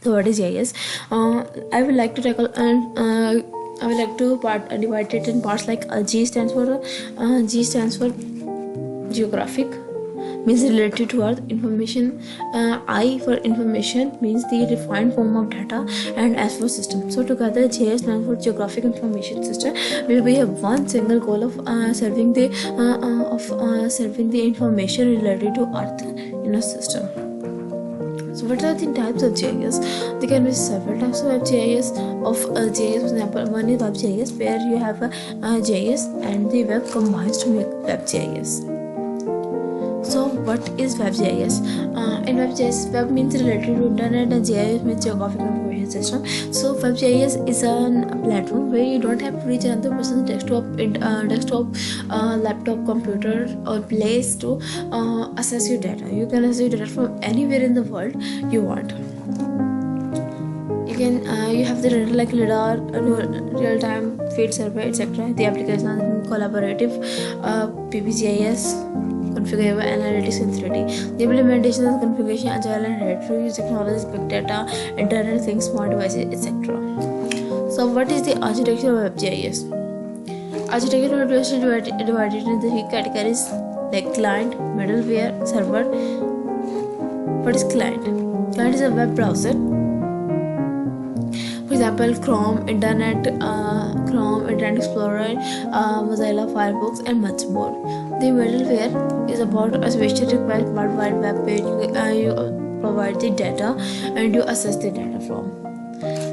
So what is GIS? I would like to tackle I would like to divide it in parts like G stands for geographic, means related to earth. Information, I for information means the defined form of data, and S for system. So together GIS stands for Geographic Information System, where we have one single goal of serving the information related to earth in a system. So what are the types of GIS? There can be several types of GIS. GIS, for example, one is WebGIS, where you have a GIS and the web combines to make WebGIS. So what is WebGIS? In WebGIS, web means related to internet and GIS means Geographic Information System. So WebGIS is a platform where you don't have to reach another person's desktop, laptop, computer or place to access your data. You can access your data from anywhere in the world you want. You have the data like LiDAR, real-time field survey, etc. The application is Collaborative PPGIS, configurable analytics in 3D. The implementation is configuration, agile and ready to use technologies, big data, internet of things, smart devices, etc. So what is the architecture of WebGIS? Architecture of WebGIS is divided into three categories like client, middleware, server. What is client? Client is a web browser. For example, Chrome, Internet Explorer, Mozilla Firefox, and much more. The middleware is about a special request World Wide Web page. You provide the data and you access the data from.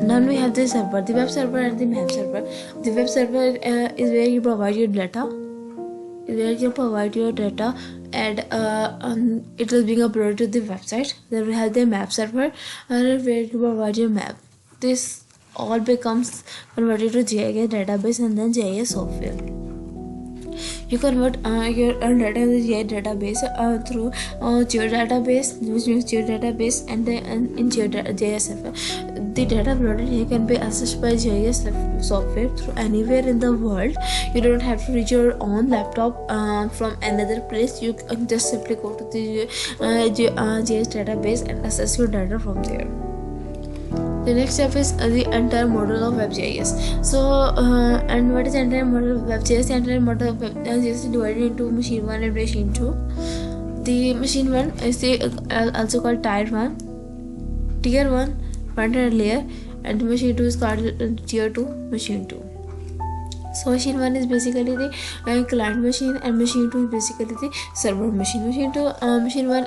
Then we have the server, the web server and the map server. The web server is where you provide your data. And it is being uploaded to the website. Then we have the map server where you provide your map. This all becomes converted to GIS database and then GIS software. You convert your data in the GIS database through geodatabase, which means geodatabase, and then in GIS server. The data uploaded here can be accessed by GIS software through anywhere in the world. You don't have to reach your own laptop from another place. You can just simply go to the GIS database and access your data from there. The next step is the entire model of WebGIS. So, and what is the entire model of WebGIS? The entire model of WebGIS is divided into Machine 1 and Machine 2. The Machine 1 is also called Tier 1. Tier 1, front-end layer, and Machine 2 is called Tier 2, Machine 2. So Machine 1 is basically the client machine, and Machine 2 is basically the server machine. Machine 1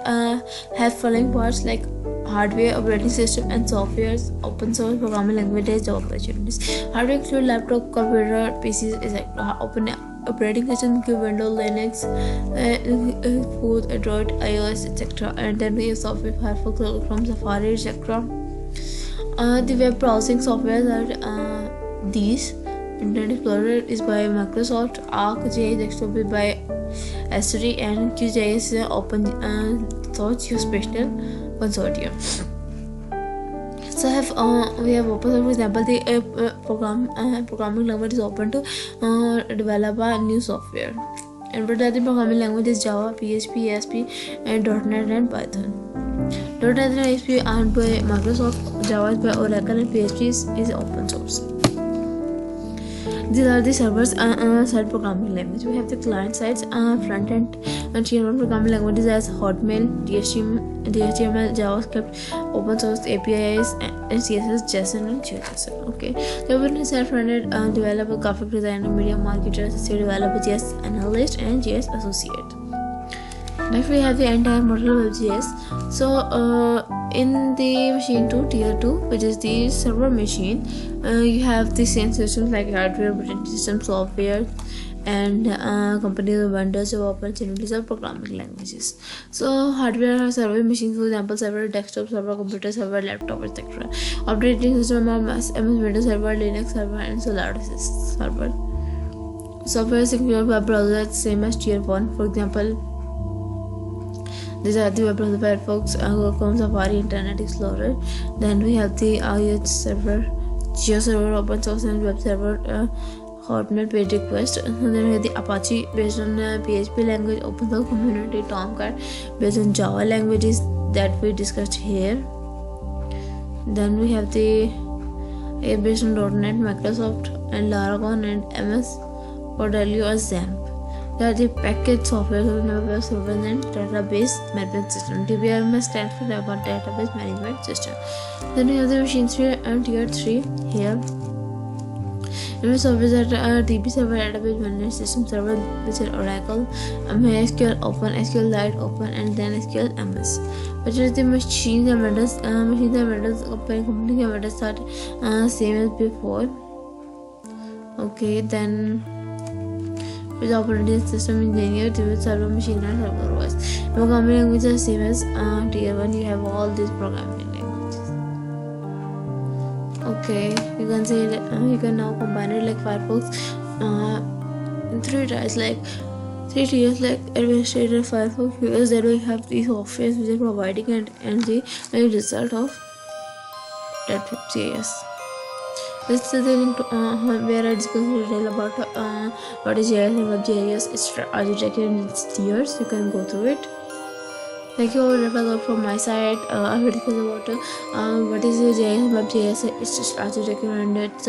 has following parts like hardware, operating system, and software, open source programming languages, job opportunities. Hardware include laptop, computer, PCs, etc. Operating system include Windows, Linux, Android, iOS, etc. And then we have software, Firefox, Chrome, Safari, etc. The web browsing software are these. Internet Explorer is by Microsoft, ArcGIS Desktop is by S3, and QGIS is an open source Spatial consortium. So we have open source. For example, the programming language is open to develop a new software. And what are the programming languages? Java, PHP, ASP, and .NET and Python. .NET and ASP are owned by Microsoft, Java is by Oracle, and PHP is open source. These are the server-side programming language. We have the client sides, front-end and tier 1 programming languages as Hotmail, HTML, JavaScript, open source APIs, and CSS, JSON, and JSON. Okay. The open side front-end developer, graphic designer, media marketer, associate developer, GIS analyst, and GIS associate. Next, we have the entire model of GIS. So, in the Machine 2, Tier 2, which is the server machine, you have the same systems like hardware, operating system, software, and companies and vendors have opportunities of programming languages. So, hardware server machines, for example, server desktop, server computer, server laptop, etc. Operating system are MS Windows Server, Linux Server, and Solaris Server. Software secure web browser, same as Tier 1, for example. These are the web browser, Firefox, Chrome, Safari, Internet Explorer. Then we have the iOS server, Geo server, open source, and web server, Hotmail page request. And then we have the Apache based on PHP language, open source community, Tomcat based on Java languages that we discussed here. Then we have the based on .NET, Microsoft, and Laragon and MS for W or XAMPP. They are the package software of web servers and database management system. DBMS stands for Database Management System. Then we have the machine sphere and tier 3 here. MS Office are DB server database management system server, which are Oracle, MySQL, OpenSQL, Open, and then SQL MS. Which is the machines and vendors. Machines and vendors, company and vendors are same as before. Okay, then with operating system engineer, the server machine and server OS. Programming languages are same as tier 1. You have all these programming languages. Okay, you can say you can now combine it like Firefox in 3 tiers, like 3 tiers, like administrator Firefox, because then we have these softwares which are providing and the result of that WebGIS. This is the link where I discuss in detail about what is GIS and WebGIS, its architecture and its tiers. You can go through it. Thank you all. That was all from my side. I will discuss about what is GIS and WebGIS, its architecture and its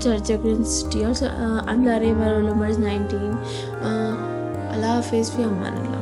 architecture and its tiers. I'm Larry. My roll number is 19. Allah Hafiz. Fi Aman Allah.